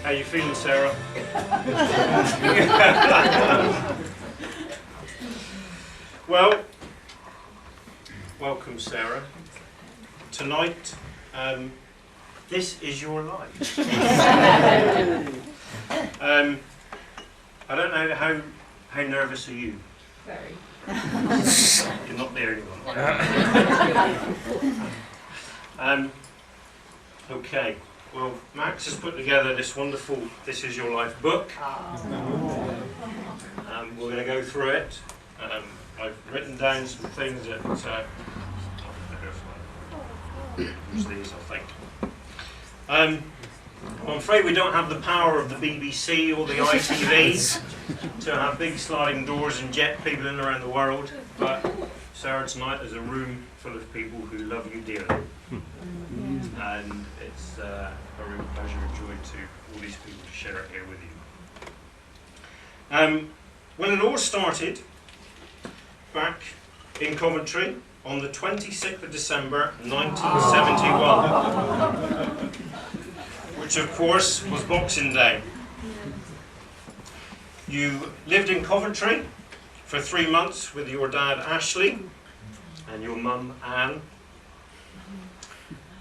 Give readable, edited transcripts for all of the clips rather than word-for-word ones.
How you feeling, Sarah? Well, welcome, Sarah. Tonight, this is your life. I don't know how nervous are you? Very. You're not the only one. Okay. Well, Max has put together this wonderful "This Is Your Life" book. We're going to go through it. I've written down some things that use these, I think. I'm afraid we don't have the power of the BBC or the ITV to have big sliding doors and jet people in around the world, but Sarah tonight is a room full of people who love you dearly. And it's a real pleasure and joy to all these people to share it here with you. When it all started, back in Coventry, on the 26th of December 1971, which of course was Boxing Day. You lived in Coventry for 3 months with your dad Ashley and your mum Anne.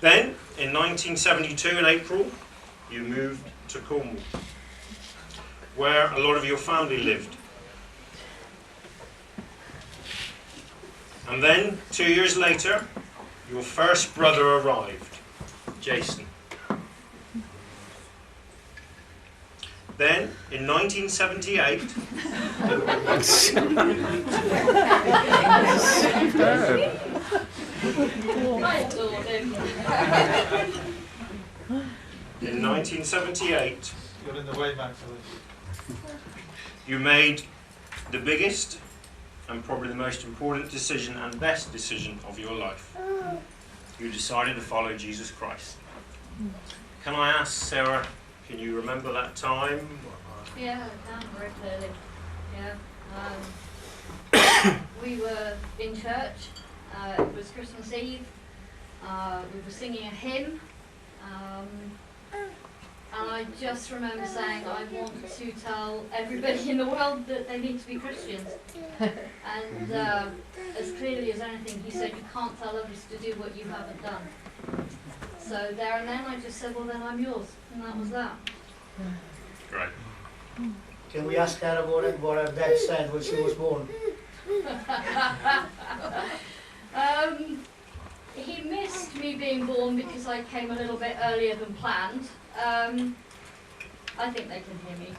Then, in 1972, in April, you moved to Cornwall, where a lot of your family lived. And then, 2 years later, your first brother arrived, Jason. Then, in 1978, in 1978, You're in the way back, you made the biggest and probably the most important decision and best decision of your life. You decided to follow Jesus Christ. Can I ask, Sarah, can you remember that time? Yeah, I can very clearly. Yeah. We were in church. It was Christmas Eve. We were singing a hymn. And I just remember saying, I want to tell everybody in the world that they need to be Christians. And as clearly as anything, he said, you can't tell others to do what you haven't done. So there and then I just said, well then I'm yours. And that was that. Right. Can we ask her what her dad said when she was born? He missed me being born because I came a little bit earlier than planned. I think they can hear me.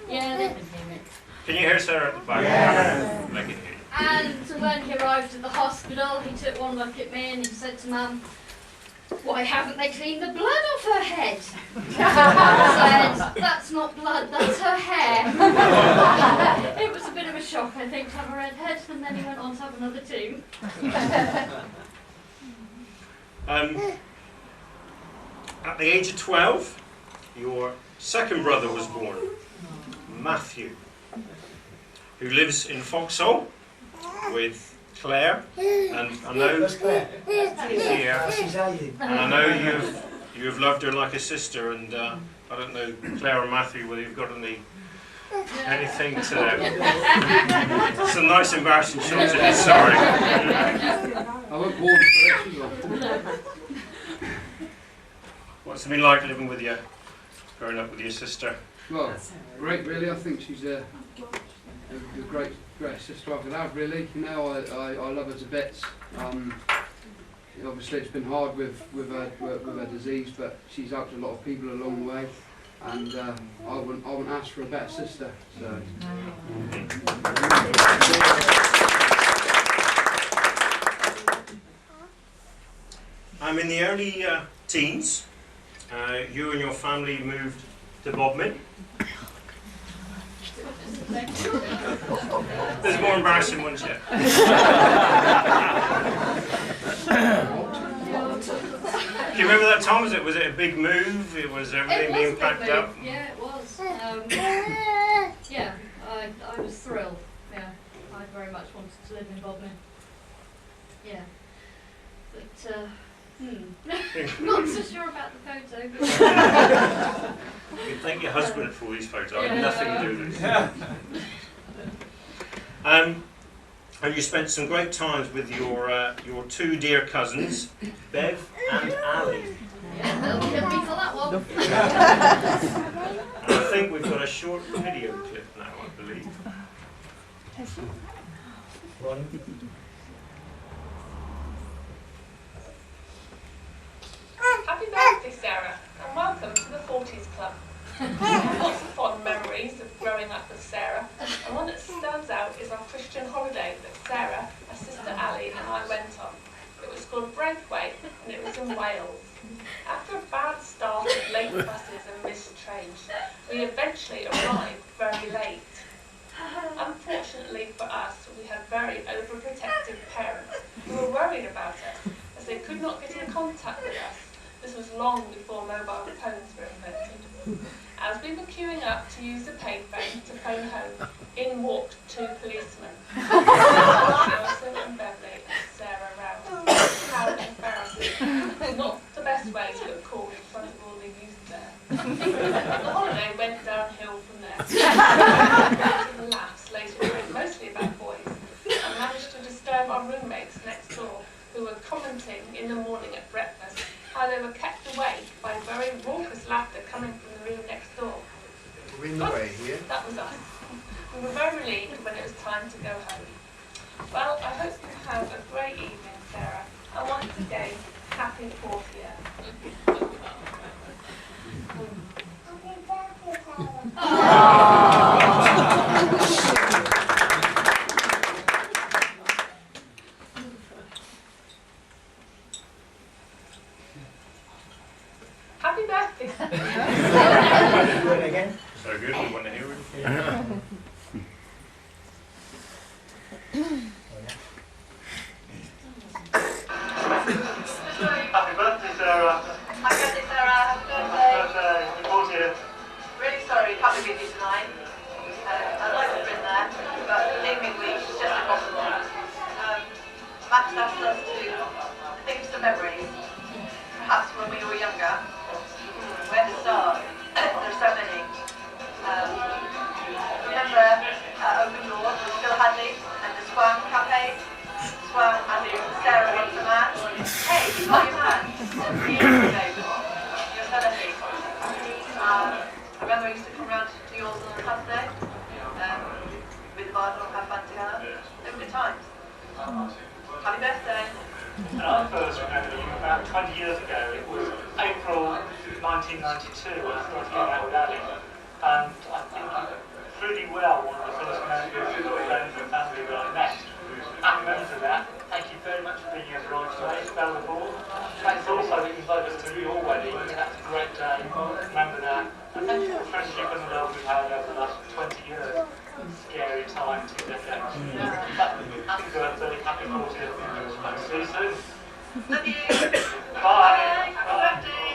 Yeah, they can hear me. Can you hear Sarah at the back? Yes. They can hear you. And when he arrived at the hospital, he took one look at me and he said to Mum, why haven't they cleaned the blood off her head? I said, that's not blood, that's her hair. It was a bit of a shock, I think, to have a red head, and then he went on to have another two. At the age of 12, your second brother was born, Matthew, who lives in Foxhole with Claire, and I know Where's Claire? she's here, She's hiding. and I know you've loved her like a sister, and I don't know, Claire or Matthew, whether you've got anything to. It's a nice embarrassing shot. It is, sorry. I won't warn you. What's it been like living with you, growing up with your sister? Well, great really. I think she's a great sister I could have really. You know, I love her to bits. Obviously it's been hard with her disease, but she's helped a lot of people along the way, and I wouldn't ask for a better sister. So. I'm in the early teens. You and your family moved to Bodmin. There's more embarrassing ones yet. Do you remember that time? Was it a big move? Was everything being a packed big up? move. Yeah, it was. Yeah, I was thrilled. Yeah, I very much wanted to live in Bodmin. Yeah, but not so sure about the photo. But You'd thank your husband for these photos. I had Yeah. nothing to do with this. And you spent some great times with your two dear cousins, Bev and Ali. yeah, they'll kill me for that one. And I think we've got a short video clip now, I believe. One. Happy birthday, Sarah, and welcome to the 40s Club. I have lots of fond memories of growing up with Sarah, and one that stands out is our Christian holiday that Sarah, her sister Ali, and I went on. It was called Breakaway, and it was in Wales. After a bad start of late buses and missed trains, we eventually arrived very late. Unfortunately for us, we had very overprotective parents who were worried about us, as they could not get in contact with us. This was long before mobile phones were invented. As we were queuing up to use the payphone to phone home, in walked two policemen. Alison and Beverly and Sarah Rowse. How embarrassing. Not the best way to look cool in front of all the youth there. The holiday went downhill from there. Laughs later on, mostly about boys, and managed to disturb our roommates next door, who were commenting in the morning at breakfast how they were kept awake by very raucous laughter coming from the room next door. In the way here. That was us. We were very relieved when it was time to go home. Well, I hope you have a great evening, Sarah, and once again, happy 40th. Happy birthday. Do it again. So good, we want to hear it. Yeah. Happy birthday, Sarah. Happy birthday, Sarah. Happy birthday. Birthday. Really sorry, can't be with you tonight. I'd like to have been there, but leaving week is just impossible. Max asked us to think of some memories, perhaps when we were younger. Where to start? There's so many. Remember Open Doors with Phil Hadley and the Swan campaign? Swan, as in Sarah wants a man. Hey, you got your man. Years ago. You're so lucky. I remember I used to come round to yours on a Saturday with the Bible and have fun together. They were good times. Happy birthday. And I first remember you about 20 years ago. It was April 1992 when I started going out with Ali. And I think pretty well one of the first members of the friends and family that I met. Happy members of that. Thank you very much for being here today. Spell the ball. Thanks also that you invited us to your wedding. That's a great day. Remember that. And thank you for the friendship and the love we've had over the last 20 years. Scary time to get there. Happy birthday, happy 40th. See you soon. Love you. Bye. Happy birthday.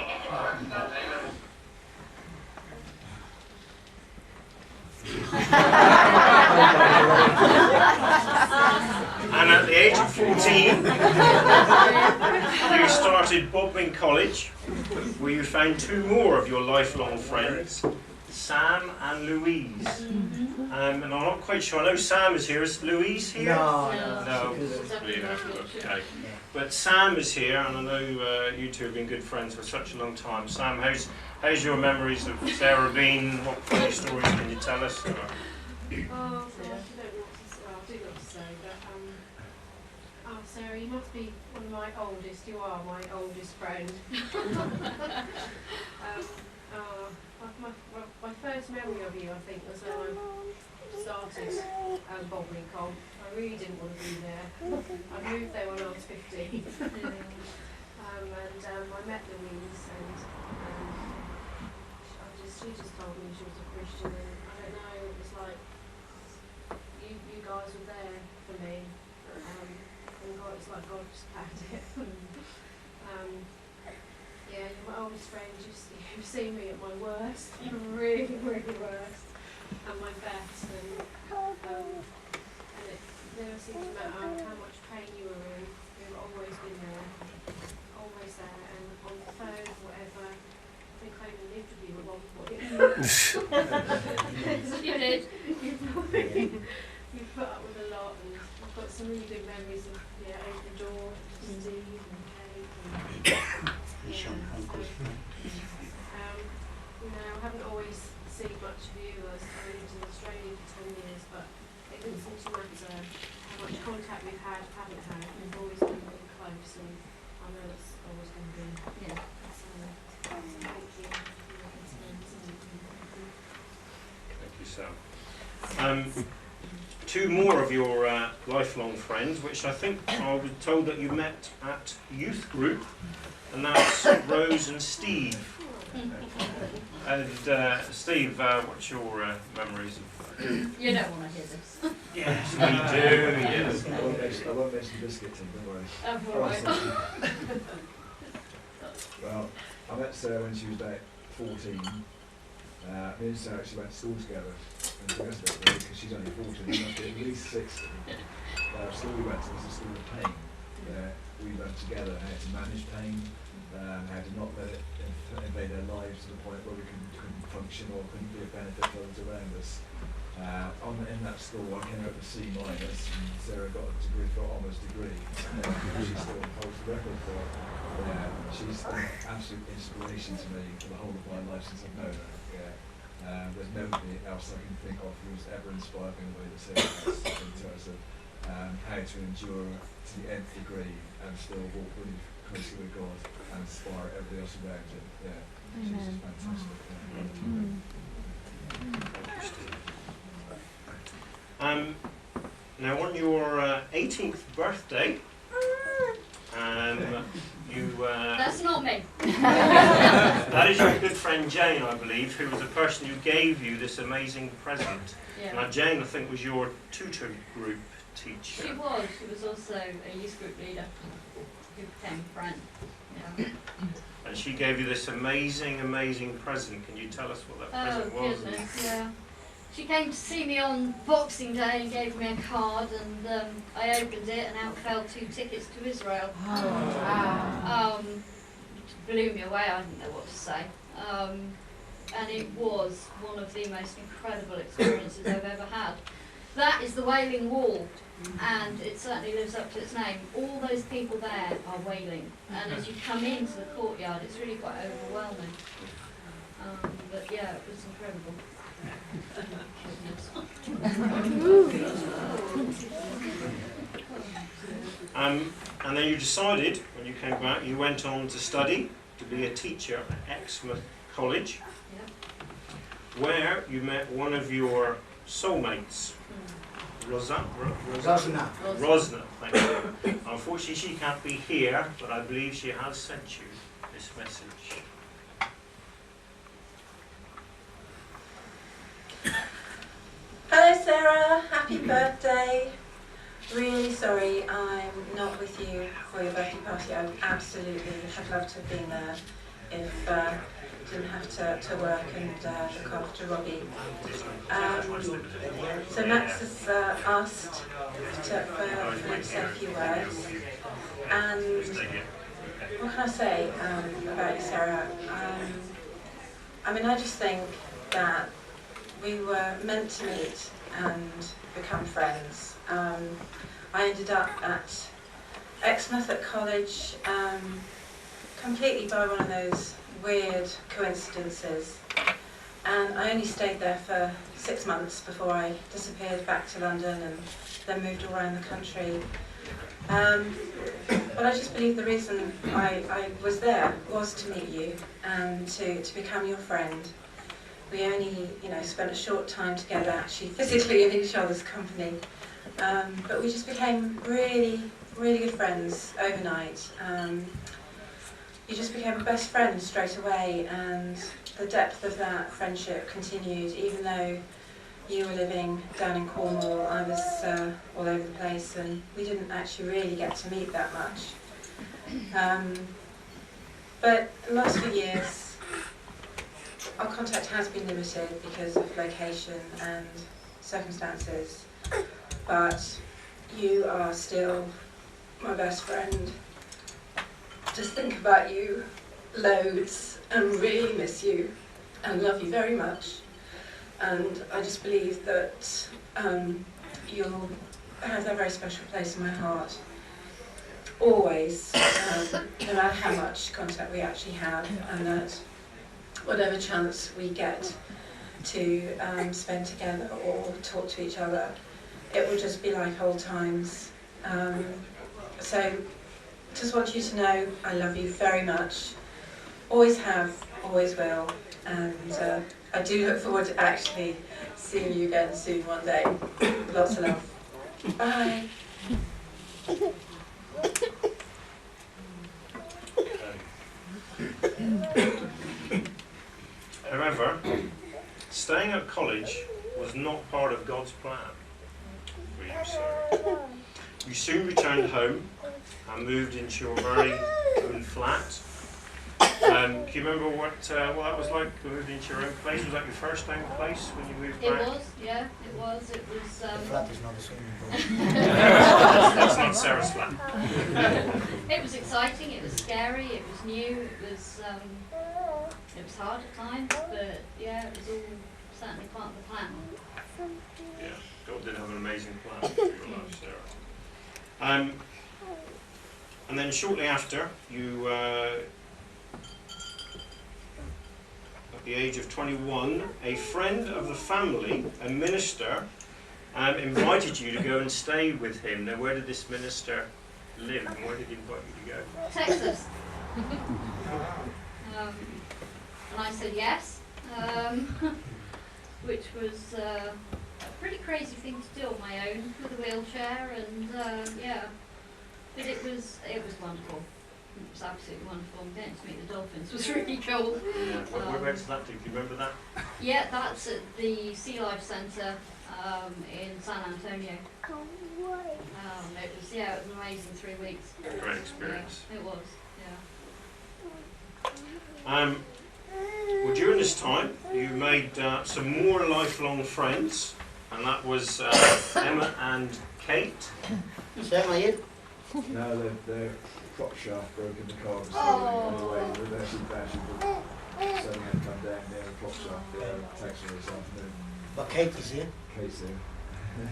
And at the age of 14, you started Bodmin College, where you found two more of your lifelong friends, Sam and Louise. And I'm not quite sure. I know Sam is here. Is Louise here? No. No. Yeah, okay. But Sam is here, and I know you two have been good friends for such a long time. Sam, how's your memories of Sarah been? What funny stories can you tell us? Oh, gosh, I don't know what to, I do know what to say, but, Sarah, you must be one of my oldest, you are my oldest friend. My first memory of you, I think, was when I started Bodmin Com. I really didn't want to be there. I moved there when I was 15. I met Louise, and she just told me she was a Christian, and I don't know, it was like you guys were there for me, and God, it's like God just planned it. yeah, you're my oldest friend. You've seen me at my worst, really, really worst, and my best, and it never seemed to matter how much pain you were in. You've always been there, always there, and on the phone, whatever. I think I even lived with you at one point. You did. You've put up with a lot, and I've got some really good memories of open door, Steve and Kate, and I haven't always seen much of you. I lived in Australia for 10 years, but it didn't seem to matter how much contact we've had, haven't had. We've always been really close, and I know it's always going to be. Yeah. So, thank you. Thank you, Sam. Two more of your lifelong friends, which I think I was told that you met at youth group, and that's Rose and Steve. And Steve, what's your memories of? You don't want to hear this. Yes, we do. Yes. I won't mention biscuits, don't worry. Oh, all right. Well, I met Sarah when she was about 14. Me and Sarah actually went to school together, and the rest of it really, because she's only 14, and must be at least 60. The school we went to was the school of pain. We learned together how to manage pain, how to not let it invade our lives to the point where we couldn't function or couldn't be of benefit to those around us. In that school, I came out with C-, and Sarah got a degree for honours degree. She still holds the record for it. She's an absolute inspiration to me for the whole of my life since I've known her. There's nobody else I can think of who's ever inspired me in the way that Sarah has in terms of how to endure to the nth degree and still walk really closely with God and inspire everybody else around you. She's just fantastic. Now, on your 18th birthday, you. That's not me. That is your good friend Jane, I believe, who was the person who gave you this amazing present. Yeah. Now, Jane, I think, was your tutor group teacher. She was. She was also a youth group leader who became a friend. Yeah. And she gave you this amazing, amazing present. Can you tell us what that present was? Goodness, yeah. She came to see me on Boxing Day and gave me a card, and I opened it, and out fell 2 tickets to Israel. Oh, wow. It blew me away. I didn't know what to say. And it was one of the most incredible experiences I've ever had. That is the Wailing Wall, and it certainly lives up to its name. All those people there are wailing, and as you come into the courtyard, it's really quite overwhelming. But yeah, it was incredible. And then you decided, when you came back, you went on to study to be a teacher at Exmouth College, where you met one of your soulmates, Rosna, thank you. Unfortunately, she can't be here, but I believe she has sent you this message. Hello Sarah, happy birthday. Really sorry I'm not with you for your birthday party. I would absolutely have loved to have been there if I didn't have to work and look after Robbie. So Max has asked for me to say a few words. And what can I say about you, Sarah? I mean, I just think that we were meant to meet and become friends. I ended up at Exmouth at college completely by one of those weird coincidences. And I only stayed there for 6 months before I disappeared back to London and then moved all around the country. But I just believe the reason I was there was to meet you and to become your friend. We only, spent a short time together, actually, physically in each other's company. But we just became really, really good friends overnight. You just became a best friend straight away, and the depth of that friendship continued, even though you were living down in Cornwall, I was all over the place, and we didn't actually really get to meet that much. But the last few years, our contact has been limited because of location and circumstances, but you are still my best friend. Just think about you loads and really miss you and love you very much. And I just believe that you'll have a very special place in my heart. Always, no matter how much contact we actually have, and that whatever chance we get to spend together or talk to each other, it will just be like old times. So, just want you to know I love you very much. Always have, always will, and I do look forward to actually seeing you again soon one day. Lots of love. Bye. However, staying at college was not part of God's plan for you, sir. You soon returned home and moved into your very own flat. Do you remember what that was like? You moved into your own place. Was that your first own place when you moved back? It was, yeah, it was. It was. The flat is not a swimming pool. That's not Sarah's flat. It was exciting. It was scary. It was new. It was hard at times, but yeah, it was all certainly part of the plan. Yeah, God did have an amazing plan for your life, Sarah. And then shortly after, you, at the age of 21, a friend of the family, a minister, invited you to go and stay with him. Now, where did this minister live, and where did he invite you to go? Texas. And I said yes, which was a pretty crazy thing to do on my own with a wheelchair, and yeah, but it was wonderful. It was absolutely wonderful. And getting to meet the dolphins was really cool. Yeah. Where's that? Do you remember that? Yeah, that's at the Sea Life Centre in San Antonio. It was it was an amazing 3 weeks. Great experience. Yeah, it was. Yeah. Well, during this time, you made some more lifelong friends, and that was Emma and Kate. Is that my it? No, their prop shaft broke in the car was on the way. They're actually setting out to come down near the prop shaft. Texting this afternoon. But Kate is here. Kate's here.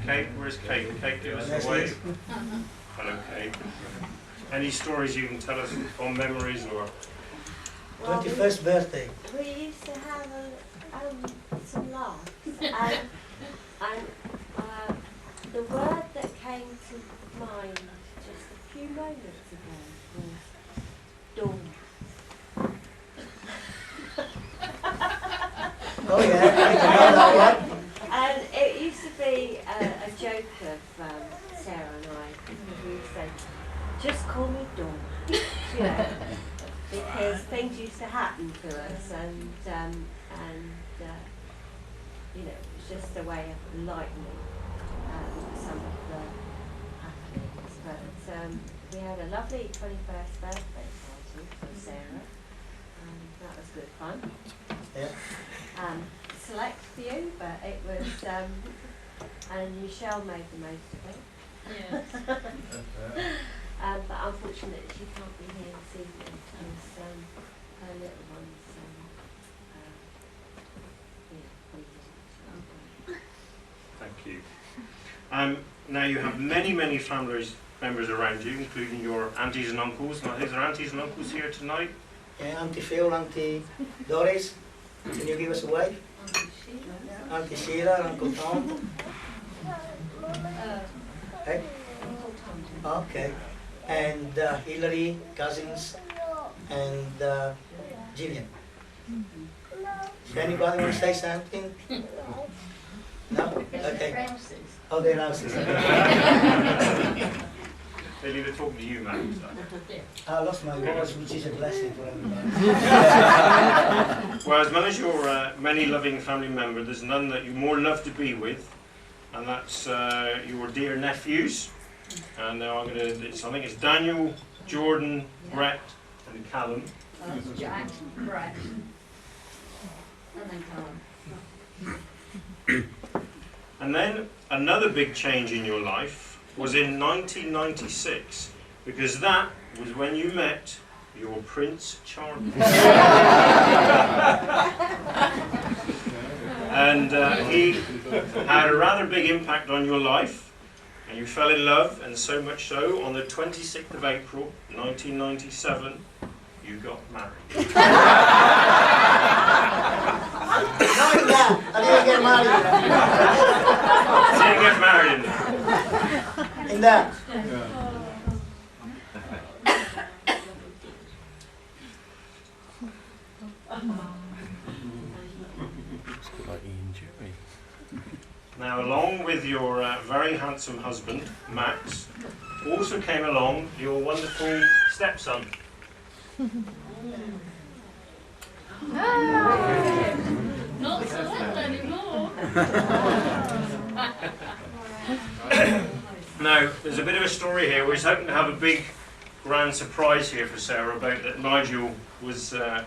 Kate, where's Kate? Kate, give us a wave. Hello, Kate. Any stories you can tell us on memories or? 21st birthday. We used to have some laughs, and the word that came to mind just a few moments ago was dawn. Oh yeah, I know that one. And it used to be a joke of Sarah and I. We would say, just call me Dawn. You know. Because things used to happen to us, and you know, it's just a way of lightening some of the happenings. But we had a lovely 21st birthday party for Sarah, and that was good fun. Yeah. Select few, but it was, and Michelle made the most of it. Yeah. But unfortunately she can't be here this evening because her little one's Thank you. Now you have many family members around you, including your aunties and uncles. Now, is there aunties and uncles here tonight? Yeah, Auntie Phil, Auntie Doris. Can you give us a wave? Auntie Sheila, Uncle Tom. Hey? Okay. And Hillary, cousins, and Gillian. Does anybody want to say something? No? Okay. Oh, they're houses. They leave it talking to you, man. I lost my voice, which is a blessing for everybody. Well, as well as your many loving family members, there's none that you more love to be with, and that's your dear nephews. And now I think it's Daniel, Jordan, Brett, and Callum. That's Jack, Brett, and then Callum. And then another big change in your life was in 1996, because that was when you met your Prince Charming. And he had a rather big impact on your life, and you fell in love, and so much so, on the 26th of April, 1997, you got married. Not that. I didn't get married. You didn't get married in that. In that. Now, along with your very handsome husband, Max, also came along your wonderful stepson. Not so little anymore. Now, there's a bit of a story here. We're hoping to have a big, grand surprise here for Sarah about that Nigel was going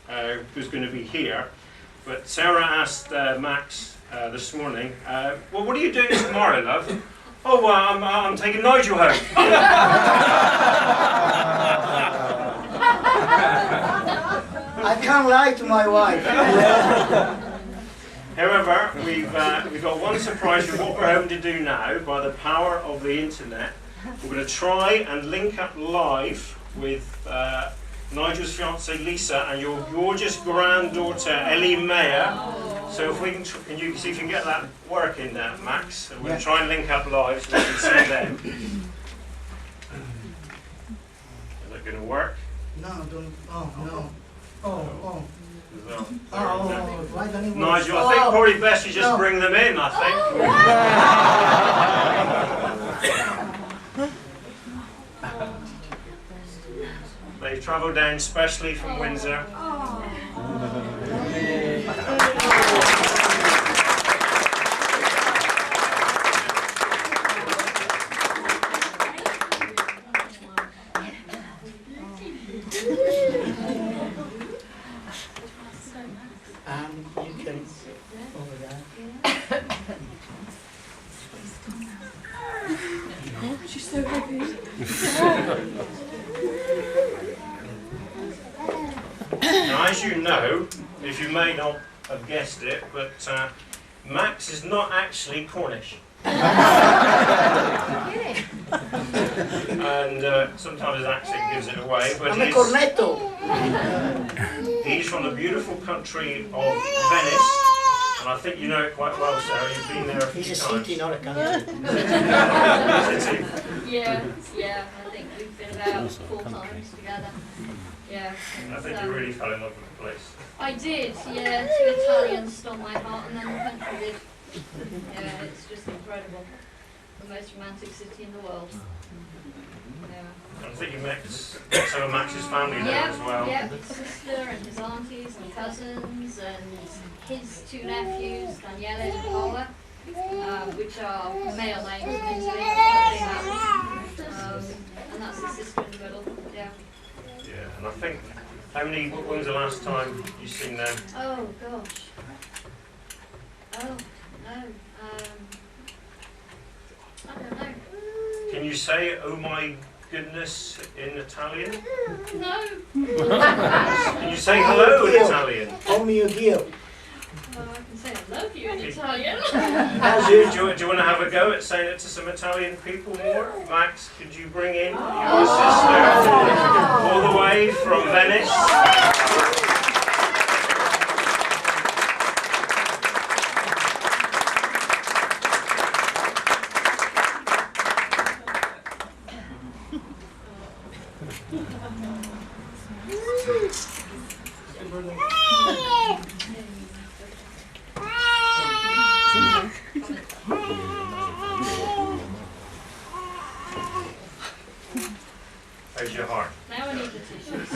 to be here. But Sarah asked Max this morning, well, what are you doing tomorrow, love? Oh, well, I'm taking Nigel home. I can't lie to my wife. However, we've got one surprise for what we're hoping to do now. By the power of the internet, we're going to try and link up live with Nigel's fiancée Lisa and your gorgeous granddaughter Ellie Mayer. So if we can you see if you can get that working there, Max? So we're going to try and link up live so we can see them. Is that going to work? No, don't. Oh, no. Oh. Well, Why don't you work? Nigel, I think probably best you just bring them in, I think. They've travelled down specially from Windsor. You can over there. She's so happy. Now, as you know, if you may not have guessed it, but Max is not actually Cornish. And sometimes his accent gives it away, but I'm a cornetto. he's from the beautiful country of Venice, and I think you know it quite well, Sarah. You've been there a few He's a times. city, not a country. City. Yeah, I think we've been about 4 times together. Yeah. I think you really fell in love with the place. I did, yeah. 2 Italians stole my heart and then the country did. Yeah, it's just incredible. The most romantic city in the world. Yeah. I think you met some of Max's family there as well. Yeah, his sister and his aunties and cousins and his 2 nephews, Daniele and Paola, which are male names in Italy, and that's his sister in the middle. Yeah. Yeah, and I think, when was the last time you seen them? Oh gosh. Oh no. I don't know. Can you say, oh my goodness, in Italian? No. Can you say hello in Italian? Oh mio Dio. Well, I can say I love you in Italian. Do you want to have a go at saying it to some Italian people more? Max, could you bring in your sister all the way from Venice? How's your heart? Now I need the tissues.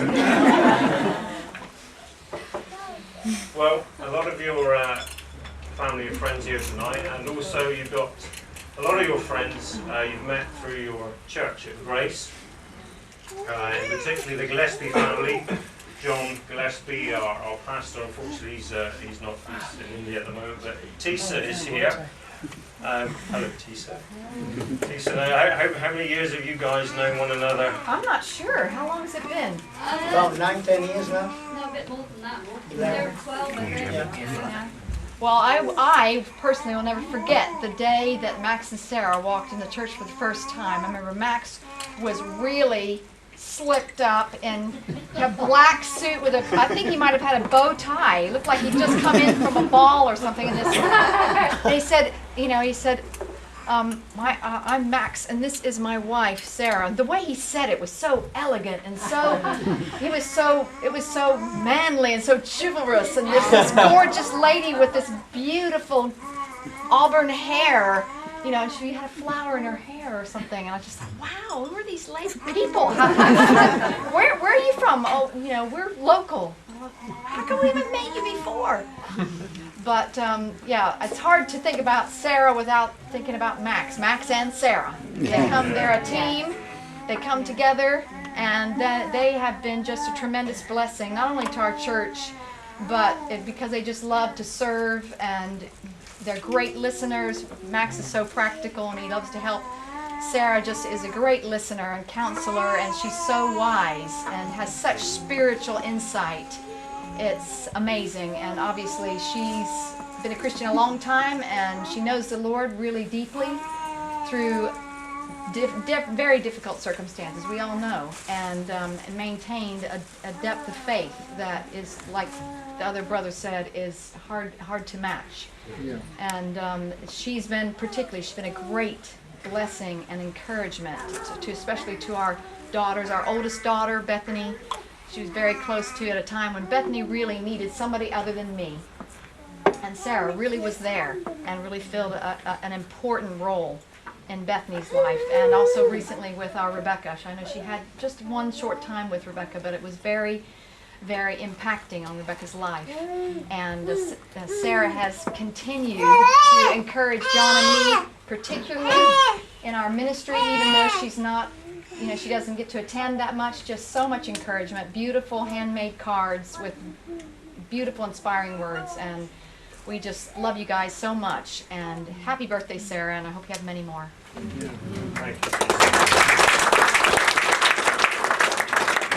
Well, a lot of your family and friends here tonight, and also you've got a lot of your friends you've met through your church at Grace, and particularly the Gillespie family, John Gillespie, our pastor. Unfortunately, he's not in India at the moment, but Tisa is here. Hello, Tisa. Tisa, how many years have you guys known one another? I'm not sure. How long has it been? About 9-10 years now. No, a bit more than that. They're 12 and then. Yeah. Well, I personally will never forget the day that Max and Sarah walked in the church for the first time. I remember Max was really slicked up in a black suit with I think he might have had a bow tie. He looked like he'd just come in from a ball or something. And he said, I'm Max, and this is my wife, Sarah. The way he said it was so elegant and it was so manly and so chivalrous. And there's this gorgeous lady with this beautiful auburn hair, and she had a flower in her hair or something. And I just thought, wow, who are these people? Where are you from? Oh, we're local. How come we haven't met you before? But it's hard to think about Sarah without thinking about Max. Max and Sarah. They're a team. They come together, and they have been just a tremendous blessing, not only to our church, but because they just love to serve, and they're great listeners. Max is so practical, and he loves to help. Sarah just is a great listener and counselor, and she's so wise and has such spiritual insight. It's amazing, and obviously she's been a Christian a long time, and she knows the Lord really deeply through very difficult circumstances, we all know, and maintained a depth of faith that is, like the other brother said, is hard to match. Yeah. And she's been a great blessing and encouragement to especially to our daughters. Our oldest daughter, Bethany, she was very close to at a time when Bethany really needed somebody other than me. And Sarah really was there and really filled an important role in Bethany's life. And also recently with our Rebecca. I know she had just one short time with Rebecca, but it was very, very impacting on Rebecca's life. And Sarah has continued to encourage John and me, particularly in our ministry, even though she's not, she doesn't get to attend that much, just so much encouragement, beautiful handmade cards with beautiful inspiring words, and we just love you guys so much, and happy birthday, Sarah, and I hope you have many more. Thank you. You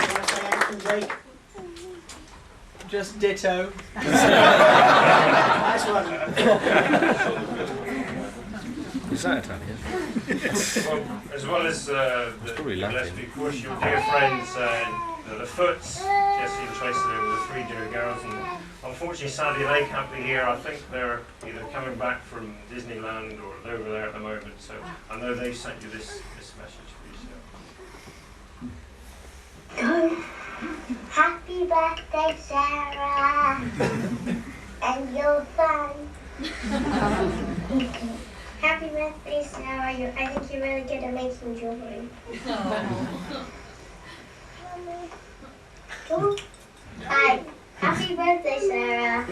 want to say anything, Jake? Just ditto. Nice one. Is that Italian? Well, as well as the Gillespie, of course, your dear friends, the Foots, Jesse and Tracy, they were the three dear girls, and unfortunately, sadly, they can't be here. I think they're either coming back from Disneyland or they're over there at the moment, so I know they sent you this message for you, so. Happy birthday, Sarah, and your son. Happy birthday, Sarah. I think you're really good at making jewelry. Hi. Happy birthday, Sarah.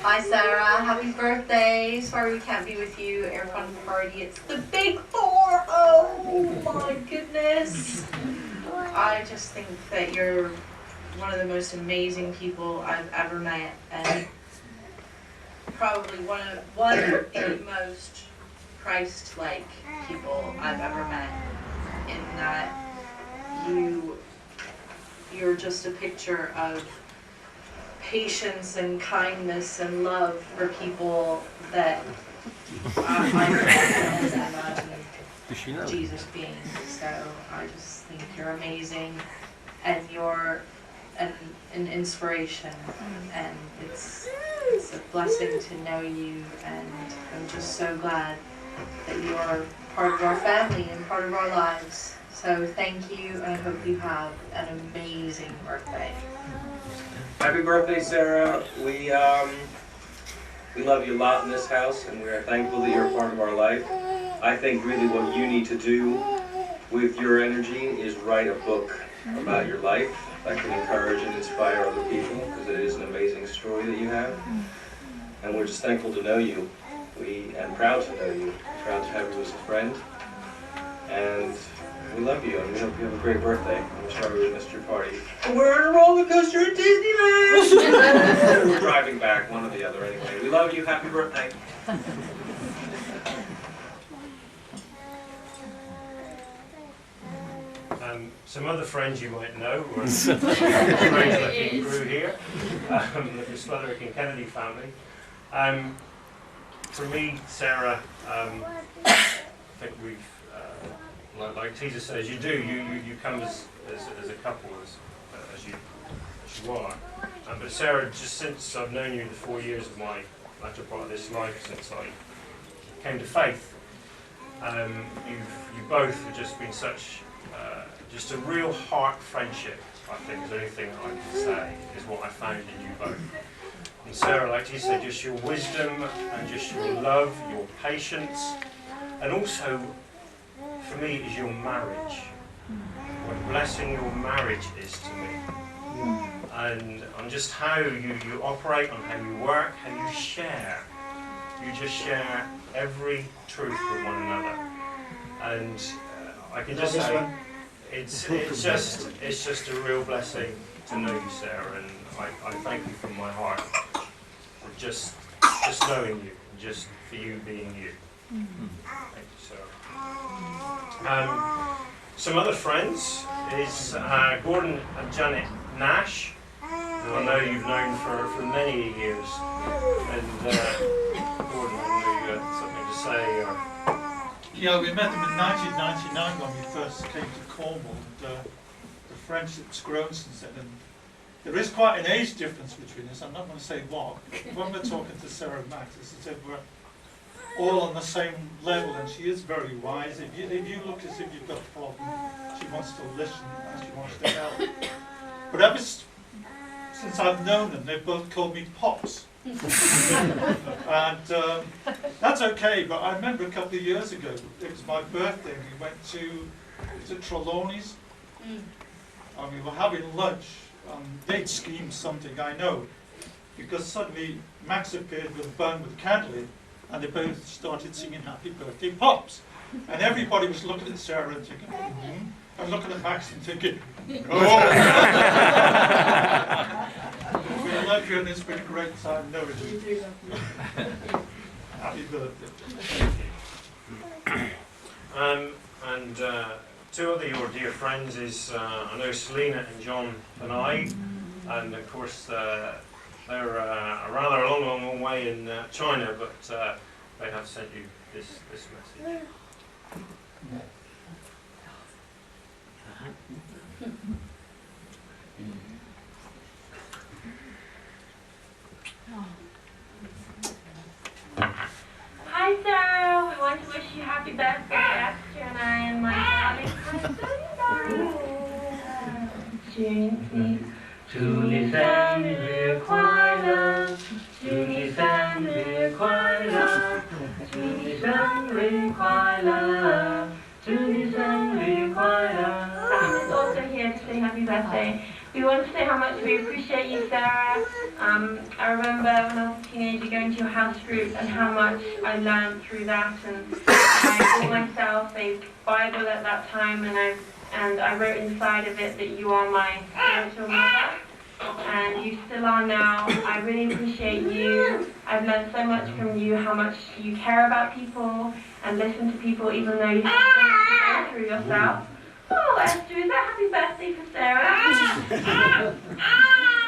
Hi, Sarah. Happy birthday. Sorry we can't be with you at our fun party. It's the big 4. Oh my goodness. I just think that you're one of the most amazing people I've ever met, and probably one of the most Christ-like people I've ever met, in that you're just a picture of patience and kindness and love for people that I can't imagine Jesus being. So I just think you're amazing, and you're an inspiration, and it's a blessing to know you, and I'm just so glad that you are part of our family and part of our lives. So thank you, and I hope you have an amazing birthday. Happy birthday, Sarah. We love you a lot in this house, and we are thankful that you're a part of our life. I think really what you need to do with your energy is write a book about your life that can encourage and inspire other people, because it is an amazing story that you have. And we're just thankful to know you. And proud to know you. Proud to have you as a friend. And We love you, and we hope you have a great birthday. I'm sorry we missed your party. We're on a roller coaster at Disneyland! We're driving back, one or the other anyway. We love you, happy birthday. Some other friends you might know, or strange-looking crew here, the Sletherick and Kennedy family. For me, Sarah, I think we've, like Tisa says, you come as a couple, as you are. But Sarah, just since I've known you the 4 years of my latter part of this life, since I came to faith, you both have just been such, just a real heart friendship, I think, is the only thing that I can say, is what I found in you both. And Sarah, like you said, just your wisdom and just your love, your patience, and also, for me, is your marriage. What a blessing your marriage is to me. And on just how you operate, on how you work, how you share. You just share every truth with one another. And I can just say, it's just a real blessing to know you, Sarah, and I thank you from my heart for just knowing you, just for you being you. Thank you, Sarah. Some other friends is Gordon and Janet Nash, who I know you've known for many years. And Gordon, I know you got something to say. Yeah, we met them in 1999 when we first came to Cornwall, and the friendship's grown since then. And there is quite an age difference between us. I'm not going to say what. When we're talking to Sarah and Max, it's as if we're all on the same level, and she is very wise. If you look as if you've got a problem, she wants to listen and she wants to help. But ever since I've known them, they've both called me Pops. And that's okay, but I remember a couple of years ago, it was my birthday, and we went to Trelawney's, and we were having lunch, and they'd schemed something, I know, because suddenly Max appeared with a bun with a candle in, and they both started singing Happy Birthday, Pops. And everybody was looking at Sarah and thinking, and looking at Max and thinking, oh! We love you, and it's been a great time knowing you. Happy birthday. And two other your dear friends is, I know Selena and John and I, and of course they're a rather long way in China, but they have sent you this message. Hi Sarah, we want to wish you happy birthday, Esther and I and my darling.祝你生日快乐，祝你生日快乐，祝你生日快乐，祝你生日快乐。 Sam is also here to say happy birthday. We want to say how much we appreciate you, Sarah. I remember when I was a teenager going to your house group and how much I learned through that. And I bought myself a Bible at that time, and I wrote inside of it that you are my spiritual mother. And you still are now. I really appreciate you. I've learned so much from you, how much you care about people and listen to people even though you have so much to go through yourself. Oh, Esther, is that happy birthday for Sarah?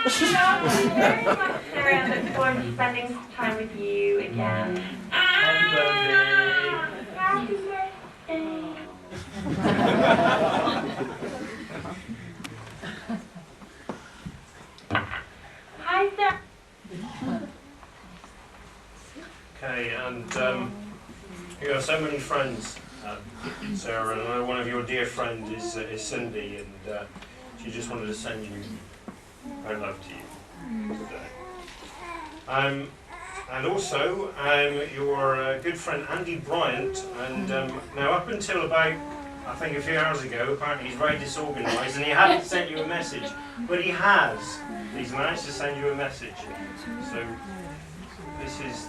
Thank you very much, Sarah. I look forward to spending time with you again. Happy birthday. Happy birthday. Hi, Sarah. Okay, and you have so many friends, Sarah, and I know one of your dear friends is Cindy, and she just wanted to send you her love to you today. And also your good friend Andy Bryant, and now up until about, I think a few hours ago, apparently he's very disorganised and he hadn't sent you a message, but he has. He's managed to send you a message. So this is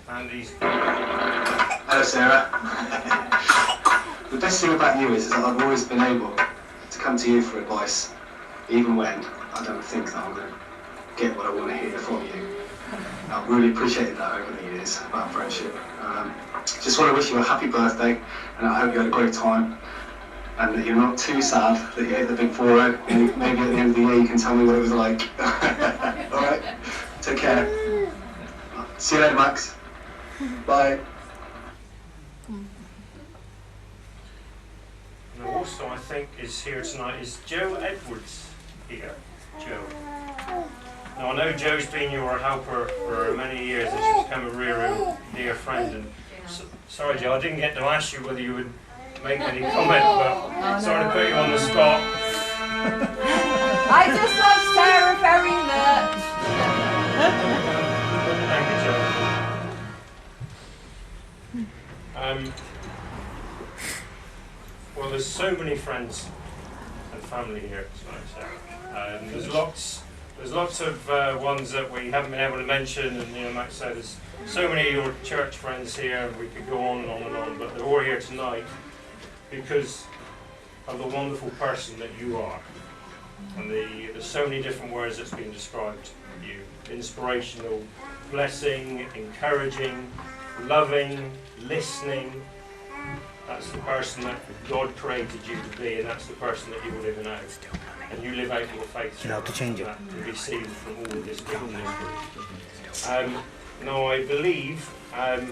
Andy's. Hello, Sarah. The best thing about you is that I've always been able to come to you for advice, even when I don't think that I'm going to get what I want to hear from you. I've really appreciated that over the years, about friendship. Just want to wish you a happy birthday, and I hope you had a great time, and that you're not too sad that you hit the big 4-0, and maybe at the end of the year you can tell me what it was like. Alright? Take care. See you later, Max. Bye. And also, I think, is here tonight is Joe Edwards here. Joe. Now, I know Joe's been your helper for many years, and she's become a real dear friend. And sorry, Joe, I didn't get to ask you whether you would make any comment, but sorry to put you on the spot. I just love Sarah very much. Thank you, Joe. Well, there's so many friends and family here tonight, Sarah. There's lots of ones that we haven't been able to mention, and Max said there's so many of your church friends here. We could go on and on and on, but they're all here tonight because of the wonderful person that you are, and there's so many different words that's been described of you: inspirational, blessing, encouraging, loving, listening. That's the person that God created you to be, and that's the person that you're living out. And you live out your faith. You have to change it. That can be seen from all of this people in this group. Now I believe that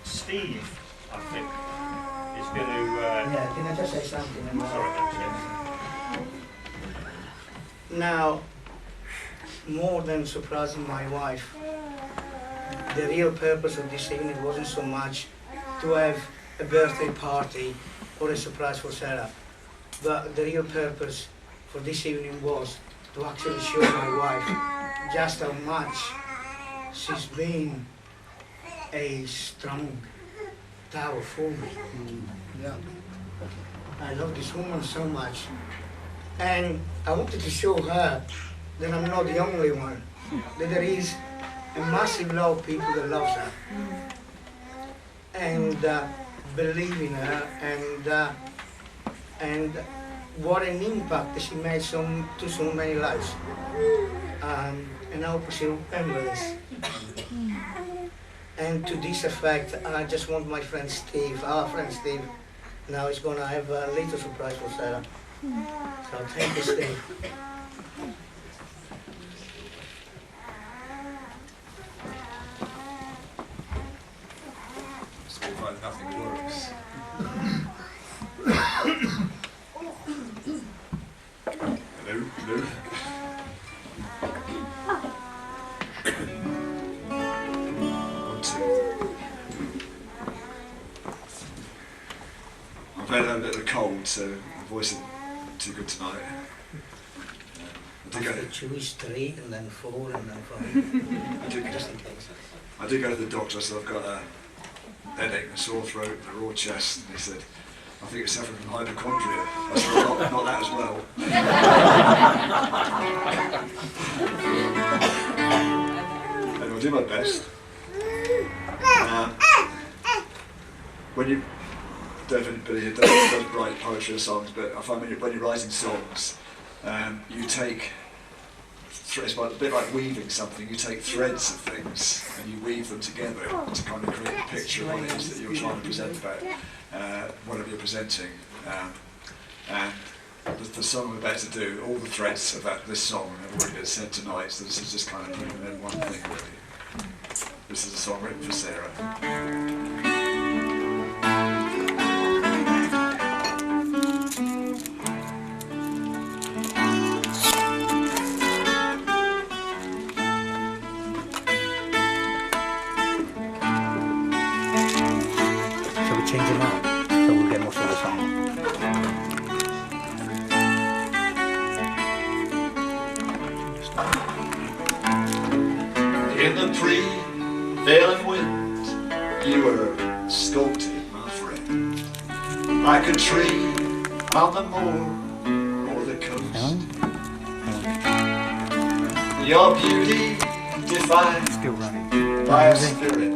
Steve, I think, is going to... yeah, can I just say something? Sorry, yes. Now, more than surprising my wife, the real purpose of this evening wasn't so much to have a birthday party or a surprise for Sarah, but the real purpose for this evening was to actually show my wife just how much she's been a strong tower for me. Yeah. I love this woman so much, and I wanted to show her that I'm not the only one, that there is a massive lot of people that loves her and believe in her, and what an impact that she made to so many lives. And I hope she'll remember this. And to this effect, I just want my friend Steve, our friend Steve, now is going to have a little surprise for Sarah. So thank you, Steve. Like nothing works. Hello, hello. I've had a bit of a cold, so my voice isn't too good tonight. I could choose 3 and then 4 and then 5. Just in case. I do go to the doctor, so I've got a headache, a sore throat, a raw chest, and he said, I think it's suffering from hypochondria. I said, not that as well. And I'll do my best. When you, definitely it does write poetry or songs, but I find when you're writing songs, you take, it's a bit like weaving something, you take threads of things and you weave them together to kind of create a picture of what it is that you're trying to present about whatever you're presenting. And the song I'm about to do, all the threads of this song have already been said tonight, so this is just kind of putting them in one thing really. This is a song written for Sarah. Change them out, so we'll get most of the song. In the prevailing wind, you were sculpted, my friend, like a tree on the moor or the coast. Your beauty defined by a spirit